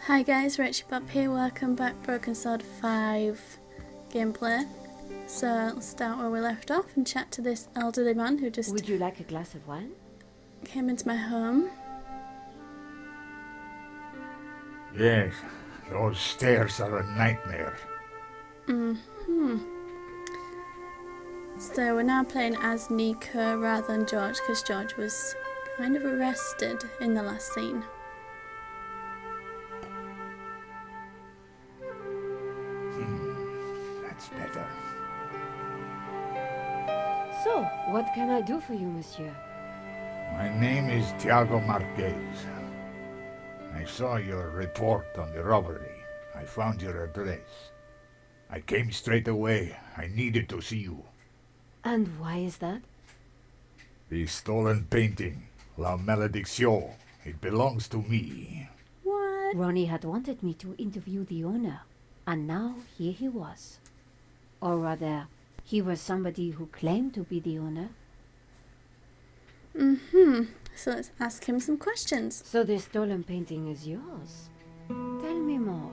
Hi guys, Rachybop here, welcome back, Broken Sword 5 gameplay. So let's start where we left off and chat to this elderly man who just Would you like a glass of wine? came into my home. Yes, those stairs are a nightmare. So we're now playing as Nico rather than George because George was kind of arrested in the last scene. That's better. So, what can I do for you, monsieur? My name is Tiago Marquez. I saw your report on the robbery. I found your address. I came straight away. I needed to see you. And why is that? The stolen painting, La Malédiction. It belongs to me. What? Ronnie had wanted me to interview the owner, and now here he was. Or rather, he was somebody who claimed to be the owner. So let's ask him some questions. So the stolen painting is yours. Tell me more.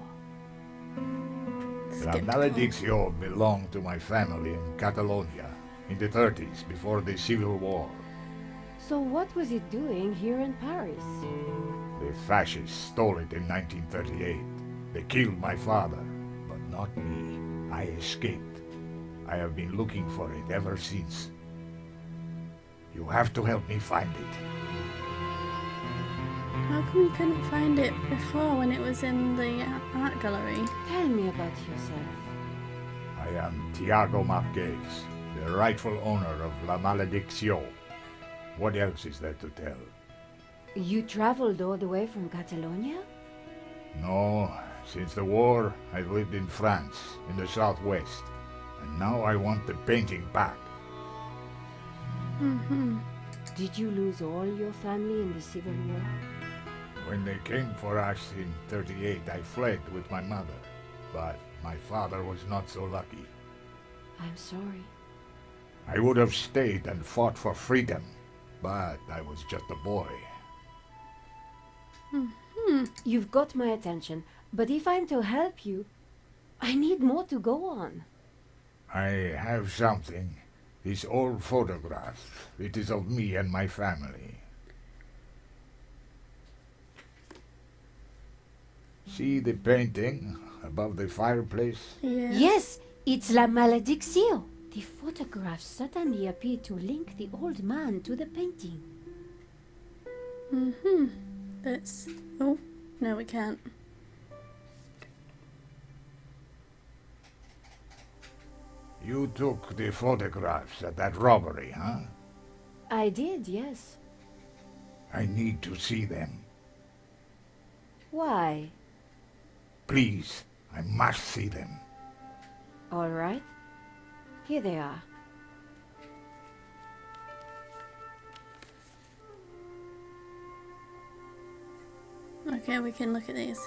La Skeptical. Malédiction belonged to my family in Catalonia in the 30s, before the Civil War. So what was it doing here in Paris? The fascists stole it in 1938. They killed my father, but not me. I escaped. I have been looking for it ever since. You have to help me find it. How come you couldn't find it before when it was in the art gallery? Tell me about yourself. I am Tiago Marquez, the rightful owner of La Malédiction. What else is there to tell? You traveled all the way from Catalonia? No, since the war, I've lived in France, in the southwest. And now I want the painting back. Did you lose all your family in the Civil War? When they came for us in 38, I fled with my mother. But my father was not so lucky. I'm sorry. I would have stayed and fought for freedom, but I was just a boy. You've got my attention, but if I'm to help you, I need more to go on. I have something. This old photograph. It is of me and my family. See the painting above the fireplace? Yeah. Yes, it's La Malédiction. The photograph suddenly appeared to link the old man to the painting. That's... Oh, no we can't. You took the photographs at that robbery, huh? I did, yes. I need to see them. Why? Please, I must see them. All right. Here they are. Okay, we can look at these.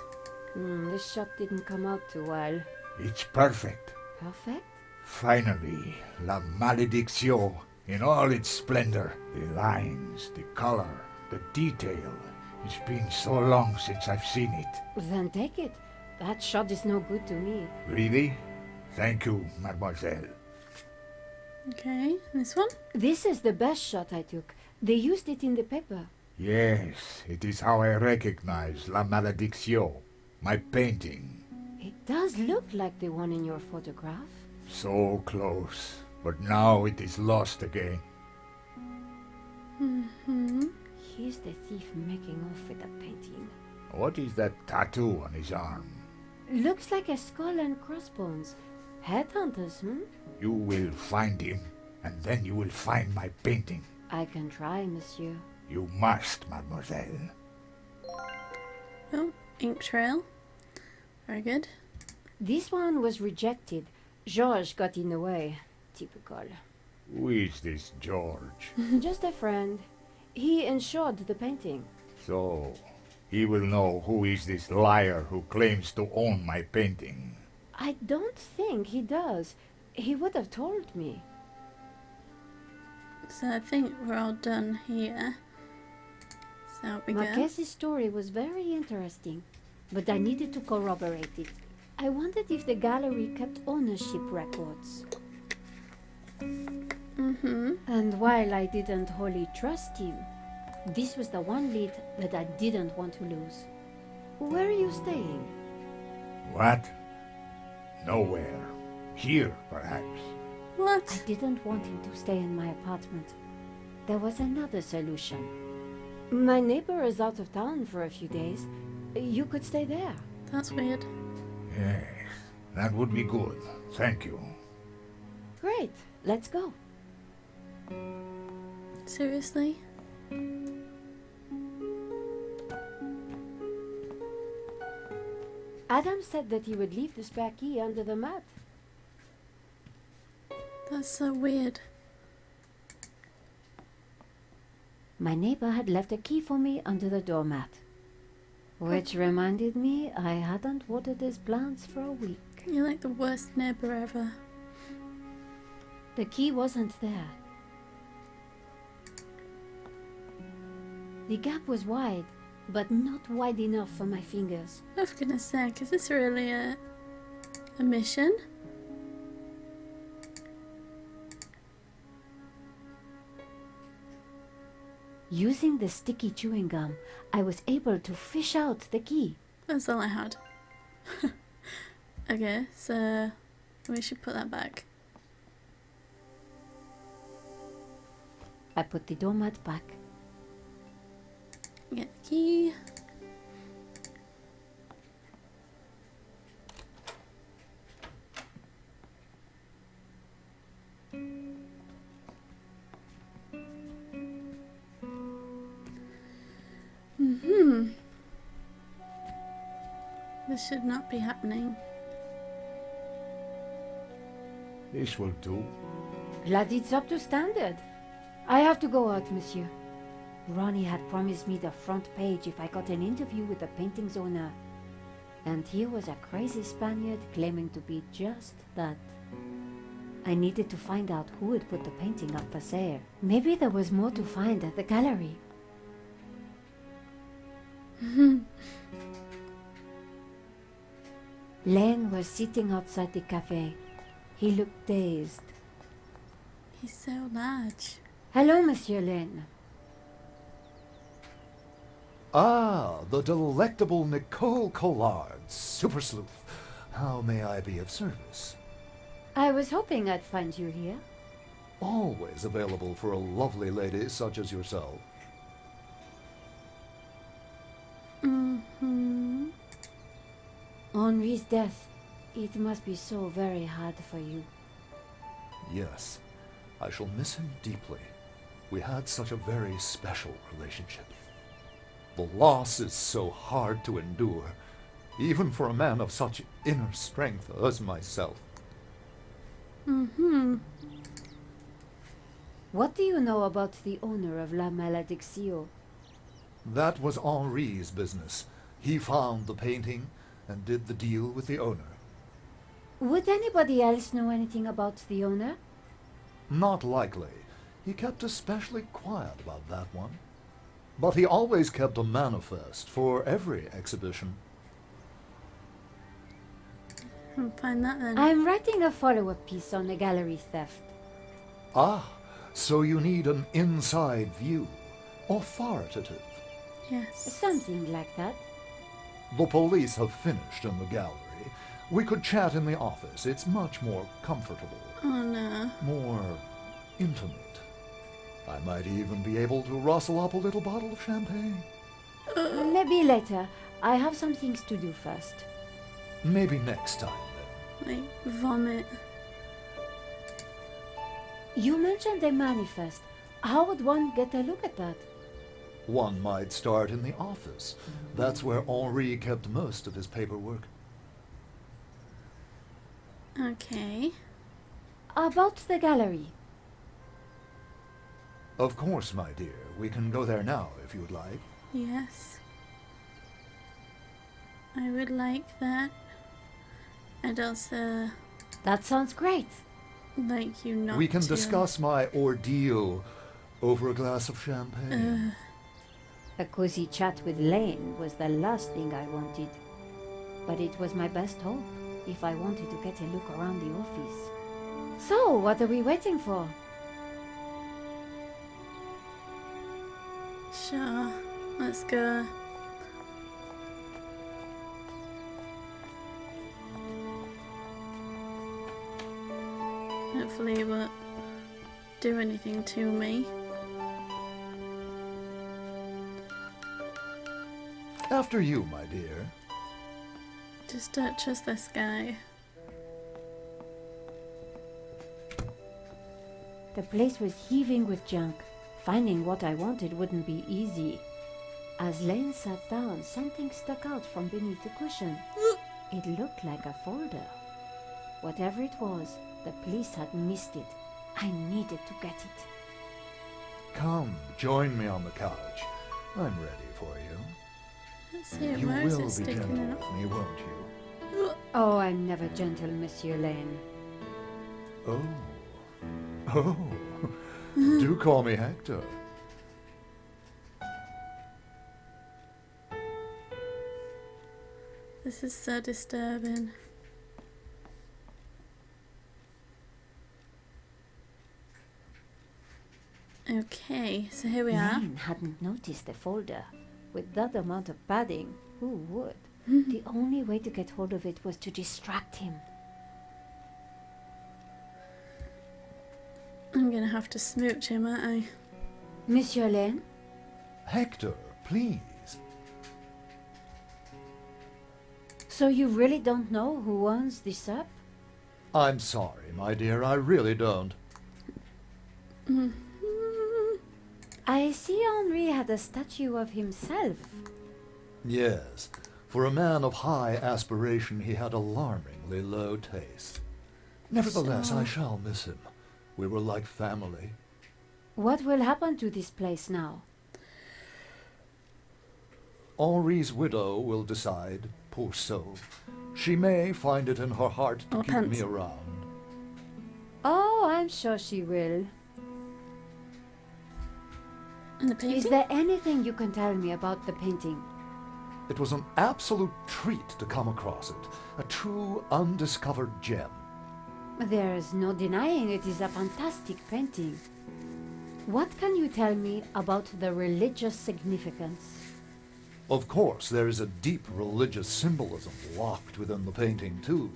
This shot didn't come out too well. It's perfect. Perfect? Finally, La Malédiction in all its splendor. The lines, the color, the detail. It's been so long since I've seen it. Then take it. That shot is no good to me. Really? Thank you, mademoiselle. Okay, this one? This is the best shot I took. They used it in the paper. Yes, it is how I recognize La Malédiction, my painting. It does look like the one in your photograph. So close, but now it is lost again. Here's the thief making off with the painting. What is that tattoo on his arm? Looks like a skull and crossbones. Headhunters, You will find him, and then you will find my painting. I can try, monsieur. You must, mademoiselle. Oh, ink trail. Very good. This one was rejected. Georges got in the way. Typical. Who is this George? Just a friend. He insured the painting. So, he will know who is this liar who claims to own my painting. I don't think he does. He would have told me. So I think we're all done here. So we go. Marquez's story was very interesting. but I needed to corroborate it. I wondered if the gallery kept ownership records. And while I didn't wholly trust him, this was the one lead that I didn't want to lose. Where are you staying? What? Nowhere. Here, perhaps. What? I didn't want him to stay in my apartment. There was another solution. My neighbor is out of town for a few days. You could stay there. That's weird. Yes, that would be good. Thank you. Great, let's go. Seriously? Adam said that he would leave the spare key under the mat. That's so weird. My neighbor had left a key for me under the doormat. Which reminded me I hadn't watered his plants for a week. You're like the worst neighbor ever. The key wasn't there. The gap was wide, but not wide enough for my fingers. Oh, for goodness sake, is this really a mission? Using the sticky chewing gum, I was able to fish out the key. That's all I had. Okay, so we should put that back. I put the doormat back. Get the key. This should not be happening. This will do. Glad it's up to standard. I have to go out, monsieur. Ronnie had promised me the front page if I got an interview with the painting's owner. And here was a crazy Spaniard claiming to be just that. I needed to find out who had put the painting up for sale. Maybe there was more to find at the gallery. Len was sitting outside the cafe. He looked dazed. He's so large. Hello, Monsieur Len. Ah, the delectable Nicole Collard, super sleuth. How may I be of service? I was hoping I'd find you here. Always available for a lovely lady such as yourself. Henri's death. It must be so very hard for you. Yes, I shall miss him deeply. We had such a very special relationship. The loss is so hard to endure, even for a man of such inner strength as myself. What do you know about the owner of La Malediccio? That was Henri's business. He found the painting and did the deal with the owner. Would anybody else know anything about the owner? Not likely. He kept especially quiet about that one. But he always kept a manifest for every exhibition. I'll find that then. I'm writing a follow-up piece on the gallery theft. Ah, so you need an inside view. Authoritative. Yes. Something like that. The police have finished in the gallery. We could chat in the office. It's much more comfortable. Oh no. More intimate. I might even be able to rustle up a little bottle of champagne. Maybe later. I have some things to do first. Maybe next time, then. Like vomit. You mentioned a manifest. How would one get a look at that? One might start in the office. That's where Henri kept most of his paperwork. Okay. About the gallery. Of course, my dear. We can go there now, if you'd like. Yes. I would like that. I'd also That sounds great. like you not We can to. discuss my ordeal over a glass of champagne. A cozy chat with Lane was the last thing I wanted. but it was my best hope if I wanted to get a look around the office. So, what are we waiting for? Sure, let's go. Hopefully it won't do anything to me. After you, my dear. Just don't trust this guy. The place was heaving with junk. Finding what I wanted wouldn't be easy. As Lane sat down, something stuck out from beneath the cushion. It looked like a folder. Whatever it was, the police had missed it. I needed to get it. Come, join me on the couch. I'm ready for you. Let's see it. You Where is will it be sticking gentle out? with me, won't you? Oh, I'm never gentle, Monsieur Lane. Oh. Oh. Do call me Hector. This is so disturbing. Okay, so here we are. Lane hadn't noticed the folder. With that amount of padding, who would? The only way to get hold of it was to distract him. I'm gonna have to smooch him, aren't I? Monsieur Lane? Hector, please. So you really don't know who owns this up? I'm sorry, my dear, I really don't. I see Henri had a statue of himself. Yes, for a man of high aspiration, he had alarmingly low taste. Nevertheless, I shall miss him. We were like family. What will happen to this place now? Henri's widow will decide, poor soul. She may find it in her heart to keep me around. Oh, I'm sure she will. And the painting? Is there anything you can tell me about the painting? It was an absolute treat to come across it. A true undiscovered gem. There's no denying it is a fantastic painting. What can you tell me about the religious significance? Of course, there is a deep religious symbolism locked within the painting, too.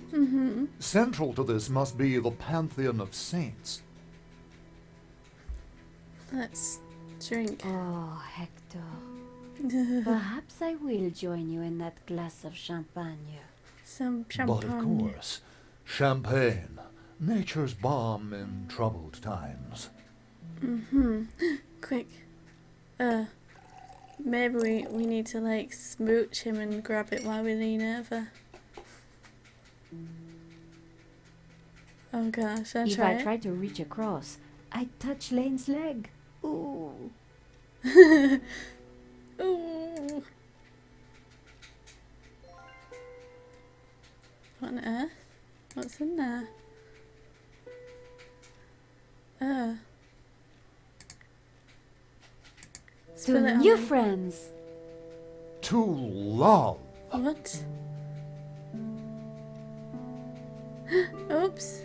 Central to this must be the pantheon of saints. Let's drink. Oh, Hector. Perhaps I will join you in that glass of champagne. Some But champagne. of course, champagne, nature's balm in troubled times. Quick. Maybe we need to like smooch him and grab it while we lean over. Oh gosh, I'll If try I it. try to reach across, I touch Lane's leg. Ooh. Ooh. What on earth? What's in there? Spill it To on new me. friends. To love. What? Oops.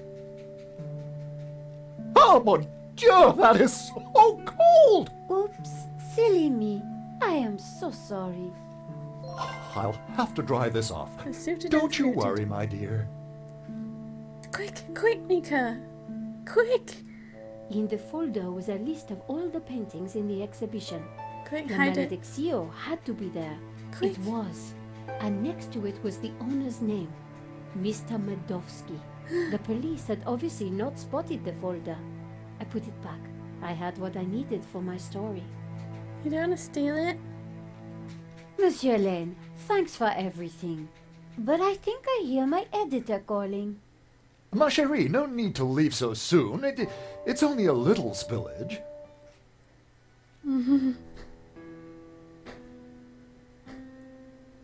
Oh, mon Dieu, that is so cold! Oops, silly me. I am so sorry. I'll have to dry this off. It's suited Don't and you suited. worry, my dear. Quick, Nika! Quick! In the folder was a list of all the paintings in the exhibition. Quick, The hide it. Maledictio had to be there. Quick. It was. And next to it was the owner's name, Mr. Medovsky. The police had obviously not spotted the folder. I put it back. I had what I needed for my story. You don't want to steal it? Monsieur Lane, thanks for everything. But I think I hear my editor calling. Ma chérie, no need to leave so soon. It's only a little spillage.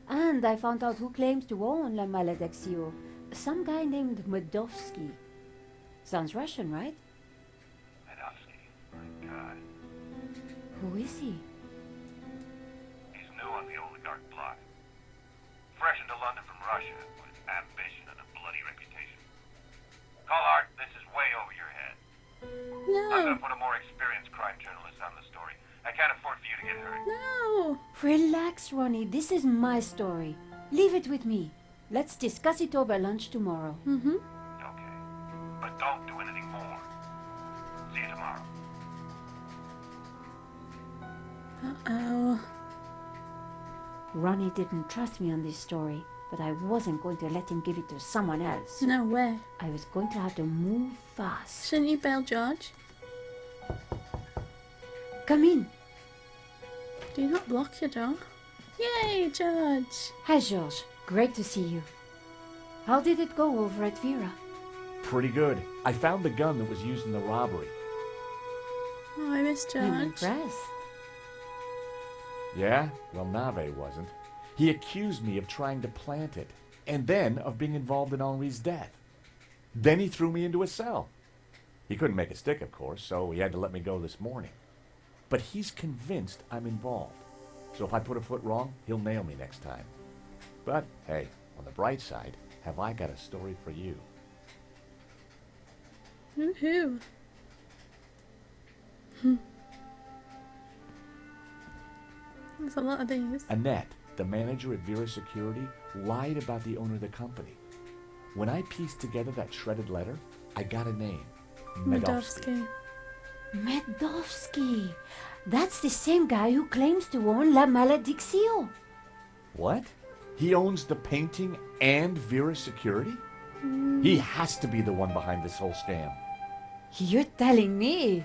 And I found out who claims to own La Malediccio. Some guy named Medovsky. Sounds Russian, right? Medovsky, my God. Who is he? He's new on the oligarch block. Fresh into London from Russia. militia with ambition and a bloody reputation. Collard, this is way over your head. I'm No. gonna put a more experienced crime journalist on the story. I can't afford for you to get hurt. No. Relax, Ronnie. This is my story. Leave it with me. Let's discuss it over lunch tomorrow. Mm-hmm. Okay. But don't do anything more. See you tomorrow. Uh-oh. Ronnie didn't trust me on this story, but I wasn't going to let him give it to someone else. No way. I was going to have to move fast. Shouldn't you bail George? Come in. Do you not block your door? Yay, George! Hi, George. Great to see you. How did it go over at Vera? Pretty good. I found the gun that was used in the robbery. Oh, I miss I'm George. impressed. Yeah? Well, Nave wasn't. He accused me of trying to plant it, and then of being involved in Henri's death. Then he threw me into a cell. He couldn't make it stick, of course, so he had to let me go this morning. But he's convinced I'm involved. So if I put a foot wrong, he'll nail me next time. But, hey, on the bright side, have I got a story for you. Woohoo! There's a lot of these. Annette, the manager at Vera Security, lied about the owner of the company. When I pieced together that shredded letter, I got a name. Medovsky. Medovsky. That's the same guy who claims to own La Malediccio. What? He owns the painting and Vera Security? He has to be the one behind this whole scam. You're telling me.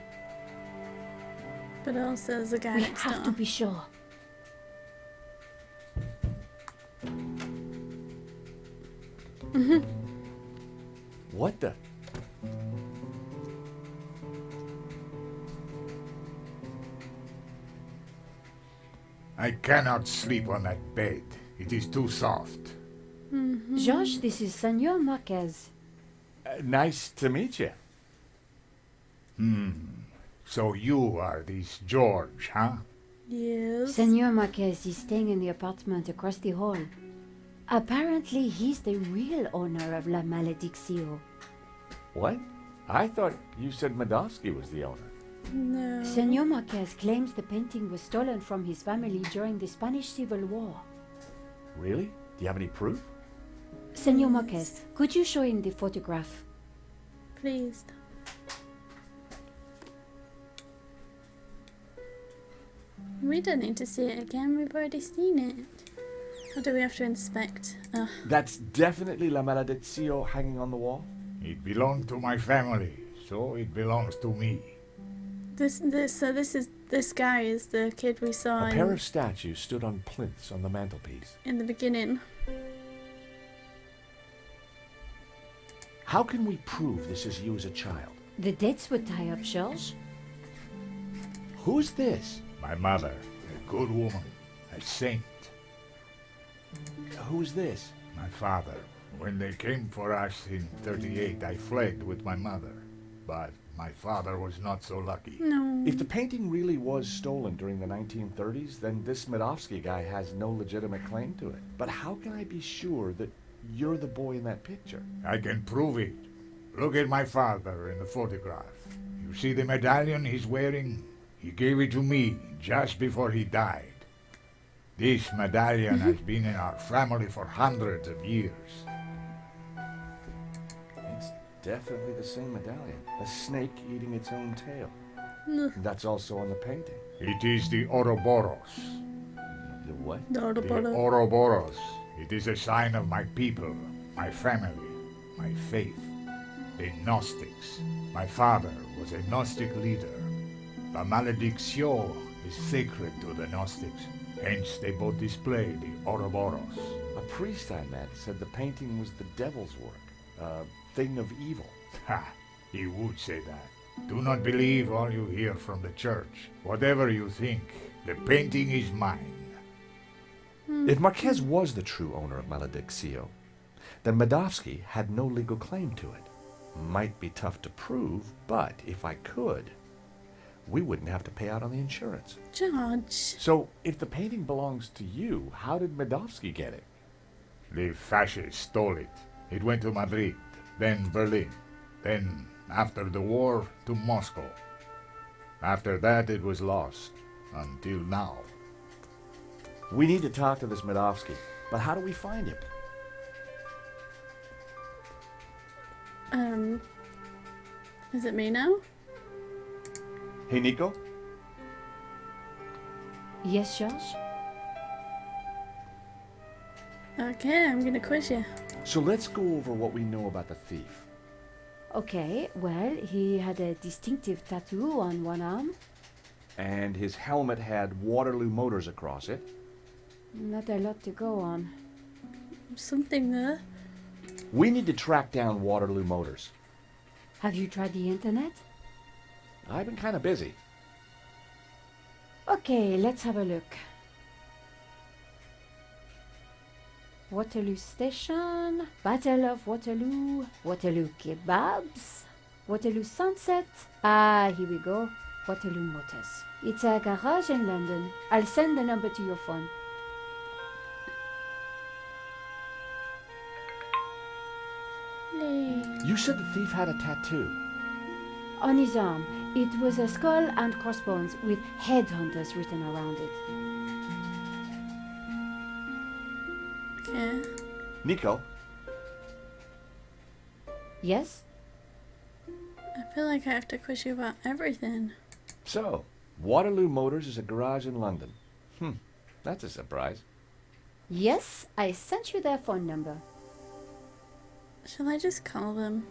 But also there's a guy We next have door. to be sure. What the? I cannot sleep on that bed. It is too soft. George, this is Senor Marquez. Nice to meet you. So you are this George, huh? Yes. Senor Marquez is staying in the apartment across the hall. Apparently, he's the real owner of La Malediccio. What? I thought you said Medovsky was the owner. No. Senor Marquez claims the painting was stolen from his family during the Spanish Civil War. Really? Do you have any proof? Senor Marquez, could you show him the photograph? Please. We don't need to see it again. We've already seen it. Or do we have to inspect? Oh, That's definitely La Malediccio hanging on the wall? It belonged to my family, so it belongs to me. this guy is the kid we saw A pair of statues stood on plinths on the mantelpiece. in the beginning. How can we prove this is you as a child? The dates would tie up, George. Who's this? My mother, a good woman, a saint. Who's this? My father. When they came for us in 38, I fled with my mother. But my father was not so lucky. No. If the painting really was stolen during the 1930s, then this Medovsky guy has no legitimate claim to it. But how can I be sure that you're the boy in that picture? I can prove it. Look at my father in the photograph. You see the medallion he's wearing? He gave it to me just before he died. This medallion has been in our family for hundreds of years. It's definitely the same medallion. A snake eating its own tail. Ugh. That's also on the painting. It is the Ouroboros. The what? The Ouroboros. Ouroboros. It is a sign of my people, my family, my faith. The Gnostics. My father was a Gnostic leader. La Malediccio is sacred to the Gnostics. Hence they both display the Ouroboros. A priest I met said the painting was the devil's work. A thing of evil. Ha! He would say that. Do not believe all you hear from the church. Whatever you think, the painting is mine. If Marquez was the true owner of Malediccio, then Medovsky had no legal claim to it. Might be tough to prove, but if I could, we wouldn't have to pay out on the insurance. George. So, if the painting belongs to you, how did Medovsky get it? The fascists stole it. It went to Madrid, then Berlin, then, after the war, to Moscow. After that, it was lost. Until now. We need to talk to this Medovsky, but how do we find him? Is it me now? Hey, Nico? Yes, George? Okay, I'm gonna quiz you. So let's go over what we know about the thief. Okay, well, he had a distinctive tattoo on one arm. And his helmet had Waterloo Motors across it. Not a lot to go on. Something there. We need to track down Waterloo Motors. Have you tried the internet? I've been kind of busy. Okay, let's have a look. Waterloo Station, Battle of Waterloo, Waterloo Kebabs, Waterloo Sunset. Ah, here we go. Waterloo Motors. It's a garage in London. I'll send the number to your phone. Yay. You said the thief had a tattoo. On his arm, it was a skull and crossbones with headhunters written around it. Okay. Nico, Yes? I feel like I have to quiz you about everything. so Waterloo Motors is a garage in London. That's a surprise. Yes, I sent you their phone number. Shall I just call them?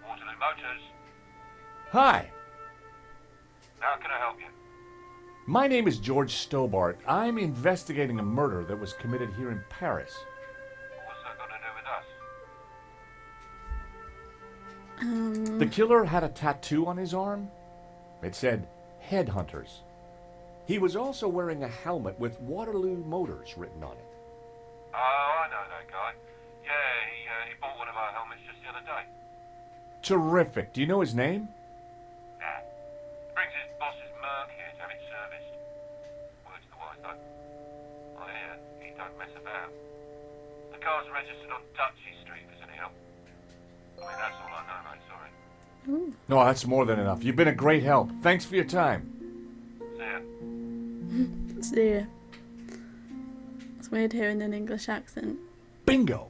Waterloo Motors. Hi, How can I help you? my name is George Stobart. I'm investigating a murder that was committed here in Paris. What's that got to do with us? The killer had a tattoo on his arm. It said Headhunters. He was also wearing a helmet with Waterloo Motors written on it. Oh, I know that guy. Yeah, he bought one of our helmets just the other day. Terrific. Do you know his name? Nah. Brings his boss's Merc here to have it serviced. Words to the wise, though. I hear he don't mess about. The car's registered on Dutchy Street, if there's any help. I mean, that's all I know, mate, sorry. Ooh. No, that's more than enough. You've been a great help. Thanks for your time. See ya. See ya. It's weird hearing an English accent. Bingo.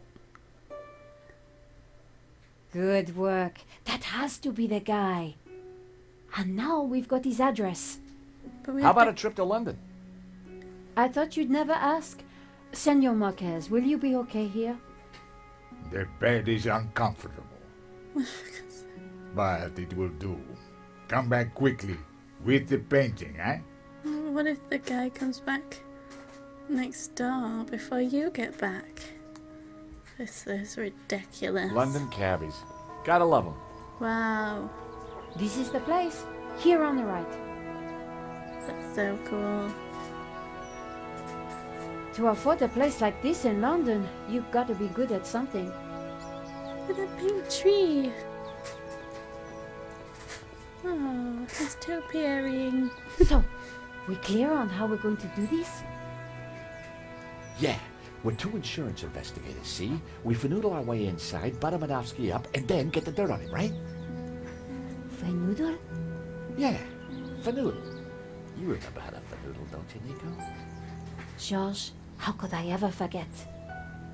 Good work. That has to be the guy. And now we've got his address. But we How have about to- a trip to London? I thought you'd never ask. Senor Marquez, will you be okay here? The bed is uncomfortable, but it will do. Come back quickly with the painting, eh? What if the guy comes back next door before you get back? This is ridiculous. London cabbies. Gotta love them. Wow. This is the place. Here on the right. That's so cool. To afford a place like this in London, you've got to be good at something. Look at that pink tree. Oh, it's topiarying. So, we clear on how we're going to do this? Yeah, we're two insurance investigators, see? We finagle our way inside, butter Medovsky up, and then get the dirt on him, right? Fanoodle? Yeah, finagle. You remember how to finagle, don't you, Nico? George, how could I ever forget?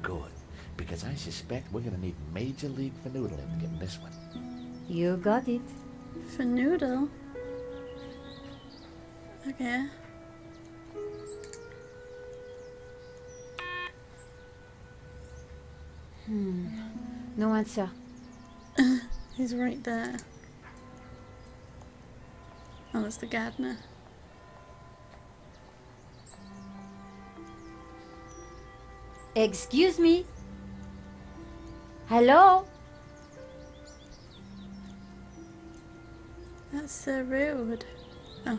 Good, because I suspect we're gonna need Major League fanoodling to get this one. You got it. For noodle. Okay. No answer. He's right there. Oh, it's the gardener. Excuse me? Hello? That's so rude.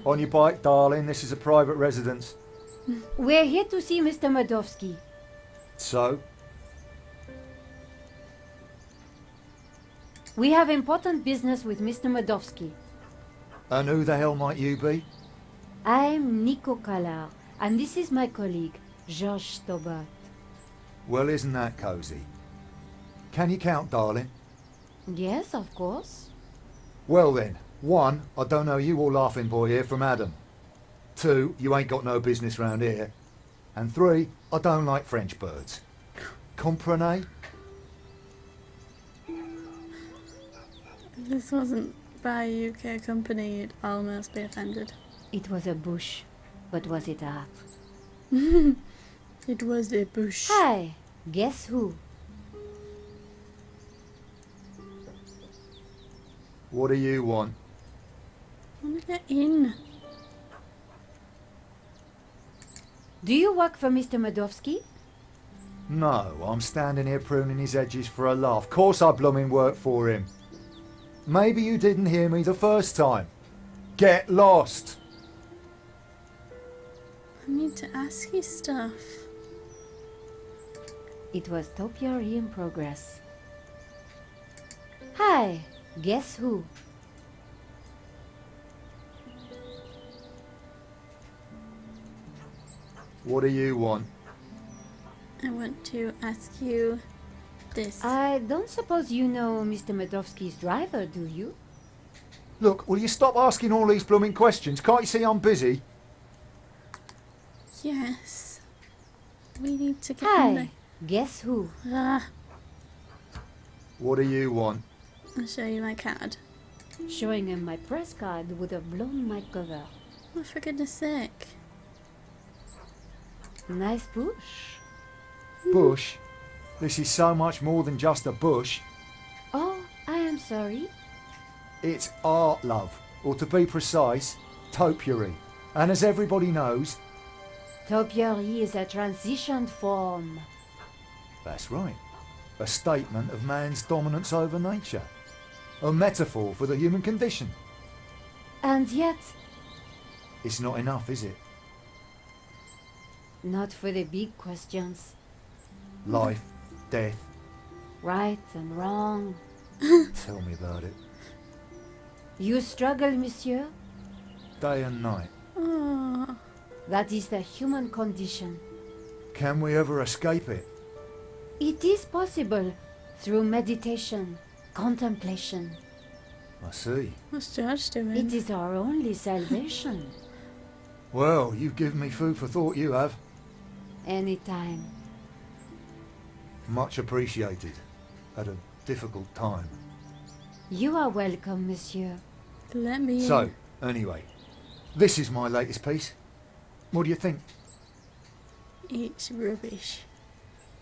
On your bike, darling. This is a private residence. We're here to see Mr. Medovsky. So, We have important business with Mr. Medovsky. And who the hell might you be? I'm Nico Kalar, and this is my colleague, Georges Stobat. Well, isn't that cosy? Can you count, darling? Yes, of course. Well then, 1, I don't know you or Laughing Boy here from Adam. 2, you ain't got no business round here. And 3, I don't like French birds. Comprenez? If this wasn't by a UK company, you'd almost be offended. It was a bush, but was it art? It was a bush. Hi, guess who? What do you want? I want to get in. Do you work for Mr. Medovsky? No, I'm standing here pruning his edges for a laugh. Course I bloomin' work for him. Maybe you didn't hear me the first time. Get lost! I need to ask you stuff. It was topiary in progress. Hi, guess who? What do you want? I want to ask you this. I don't suppose you know Mr. Medovsky's driver, do you? Look, will you stop asking all these blooming questions? Can't you see I'm busy? Yes. We need to get in there. Hi, guess who? Ah, What do you want? I'll show you my card. Showing him my press card would have blown my cover. Oh, for goodness sake. Nice bush. Bush? This is so much more than just a bush. Oh, I am sorry. It's art, love. Or to be precise, topiary. And as everybody knows, Topiary is a transitioned form. that's right. A statement of man's dominance over nature. A metaphor for the human condition. And yet, It's not enough, is it? not for the big questions. Life, death, Right and wrong. tell me about it. You struggle, monsieur? Day and night. Oh, That is the human condition. Can we ever escape it? It is possible through meditation, contemplation. I see. what's George doing? It is our only salvation. Well, you've given me food for thought, you have. Anytime. Much appreciated. At a difficult time. You are welcome, monsieur. Let me in. So, anyway, this is my latest piece. What do you think? It's rubbish.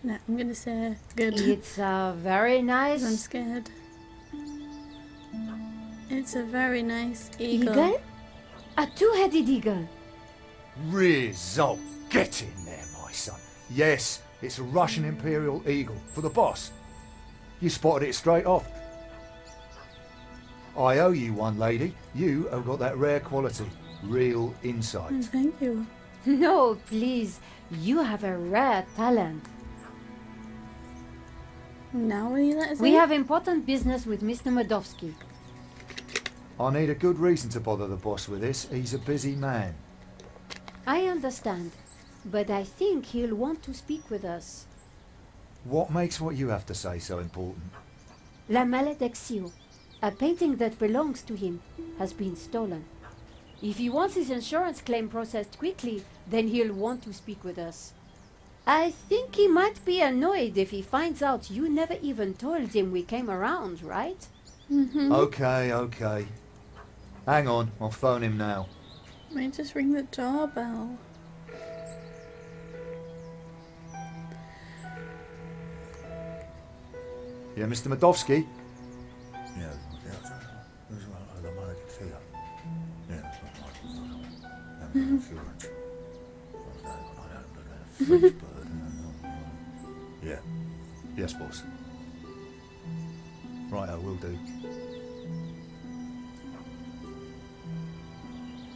No, I'm going to say good. It's very 'Cause I'm nice. scared. It's a very nice eagle. Eagle? A two-headed eagle. Rizzo, get in there, my son. Yes, it's a Russian Imperial Eagle for the boss. You spotted it straight off. I owe you one, lady. You have got that rare quality, real insight. Thank you. No, please. You have a rare talent. Now will you let us We in? have important business with Mr. Medovsky. I need a good reason to bother the boss with this. He's a busy man. I understand, but I think he'll want to speak with us. What makes what you have to say so important? La Malédiction, a painting that belongs to him, has been stolen. If he wants his insurance claim processed quickly, then he'll want to speak with us. I think he might be annoyed if he finds out you never even told him we came around, right? Okay. Hang on, I'll phone him now. May just ring the doorbell. Yeah, Mr. Medovsky? Yeah. Yes, boss. Right, I will do.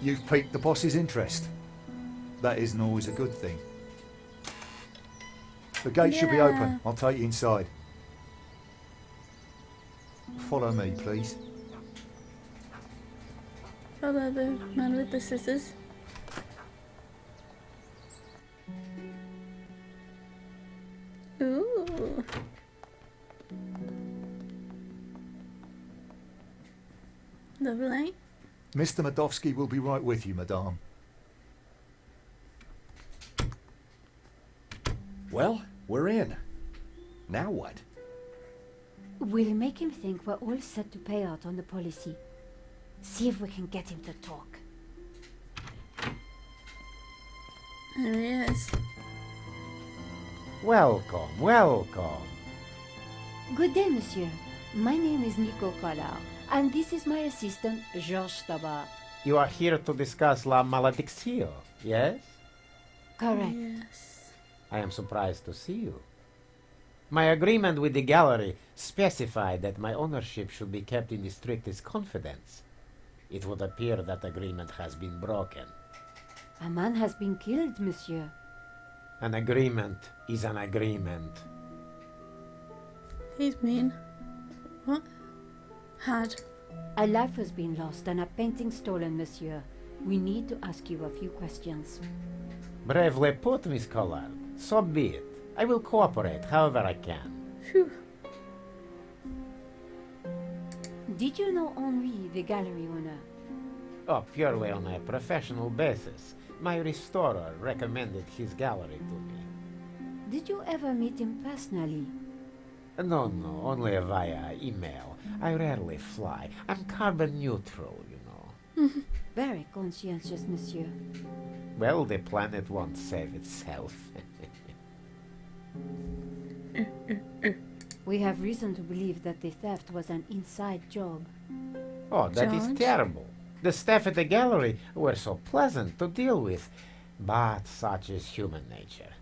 You've piqued the boss's interest. That isn't always a good thing. The gate should be Yeah. open. I'll take you inside. follow me, please. Follow the man with the scissors. Ooh. Lovely. Mr. Medovsky will be right with you, madame. Well, we're in. Now what? We'll make him think we're all set to pay out on the policy. See if we can get him to talk. There he is. Welcome, welcome. Good day, monsieur. My name is Nico Collard, and this is my assistant, Georges Tabar. You are here to discuss La Maledictio, yes? Correct. Yes. I am surprised to see you. My agreement with the gallery specified that my ownership should be kept in the strictest confidence. It would appear that agreement has been broken. A man has been killed, monsieur. An agreement is an agreement. He's mean. What? Had. A life has been lost and a painting stolen, monsieur. We need to ask you a few questions. Bravely put, Miss Collard. So be it. I will cooperate however I can. Phew. Did you know Henri, the gallery owner? Oh, purely on a professional basis. My restorer recommended his gallery to me. Did you ever meet him personally? No, only via email. I rarely fly. I'm carbon neutral, you know. Very conscientious, monsieur. Well, the planet won't save itself. We have reason to believe that the theft was an inside job. Oh, that is George? terrible. The staff at the gallery were so pleasant to deal with, but such is human nature.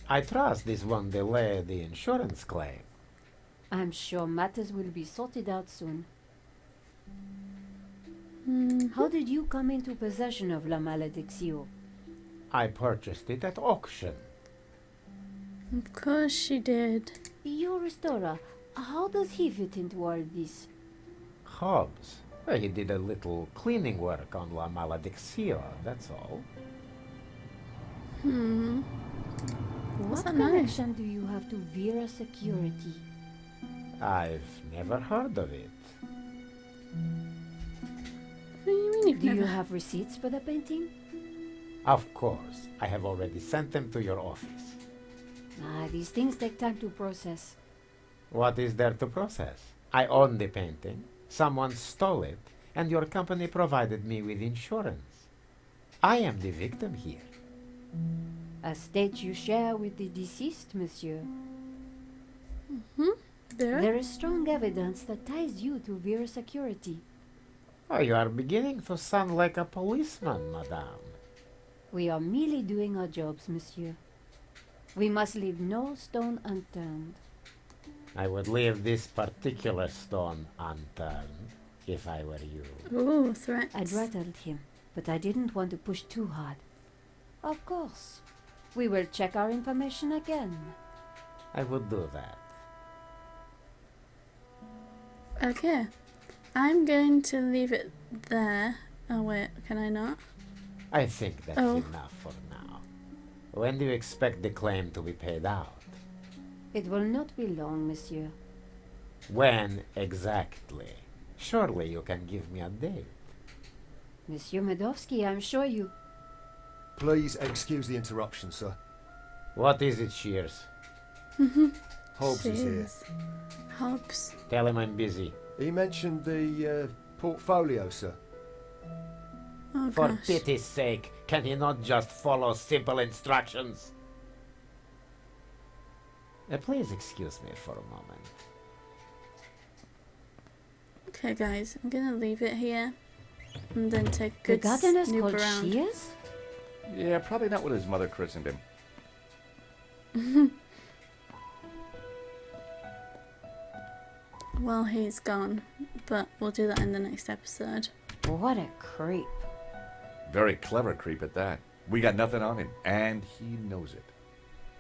I trust this won't delay the insurance claim. I'm sure matters will be sorted out soon. How did you come into possession of La Maledictio? I purchased it at auction. Of course she did. Your restorer, how does he fit into all this? Hobbs. He did a little cleaning work on La Maledictio, that's all. What that nice? connection do you have to Vera Security? I've never heard of it. What do you mean you've Do you never... have receipts for the painting? Of course, I have already sent them to your office. These things take time to process. What is there to process? I own the painting, someone stole it, and your company provided me with insurance. I am the victim here. A state you share with the deceased, monsieur. There? There is strong evidence that ties you to Vera Security. Oh, you are beginning to sound like a policeman, madame. We are merely doing our jobs, monsieur. We must leave no stone unturned. I would leave this particular stone unturned if I were you. Ooh, threats. I'd rattled him, but I didn't want to push too hard. Of course. We will check our information again. I would do that. Okay. I'm going to leave it there. Oh wait, can I not? I think that's Oh. enough for now. When do you expect the claim to be paid out? It will not be long, monsieur. When exactly? Surely you can give me a date. Monsieur Medovsky, I'm sure you... Please excuse the interruption, sir. What is it, Shears? Hobbs is here. Jeez. Hobbs. Tell him I'm busy. He mentioned the portfolio, sir. Oh For gosh. pity's sake, can he not just follow simple instructions? Please excuse me for a moment. Okay guys, I'm gonna leave it here. And then take a The good gardener's snoop called around. Shears? Yeah, probably not what his mother christened him. Well, he's gone. But we'll do that in the next episode. What a creep. Very clever creep at that. We got nothing on him, and he knows it.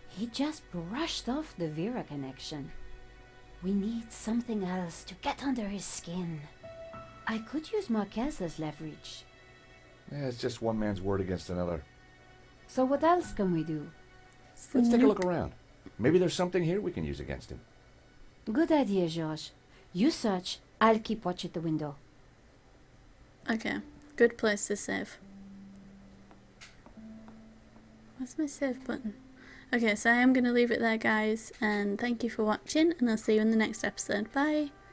He just brushed off the Vera connection. We need something else to get under his skin. I could use Marquez as leverage. Yeah, it's just one man's word against another. So what else can we do? Let's take a look around. Maybe there's something here we can use against him. Good idea, George. You search, I'll keep watch at the window. Okay, good place to save. Where's my save button? Okay, so I am going to leave it there, guys, and thank you for watching, and I'll see you in the next episode. Bye!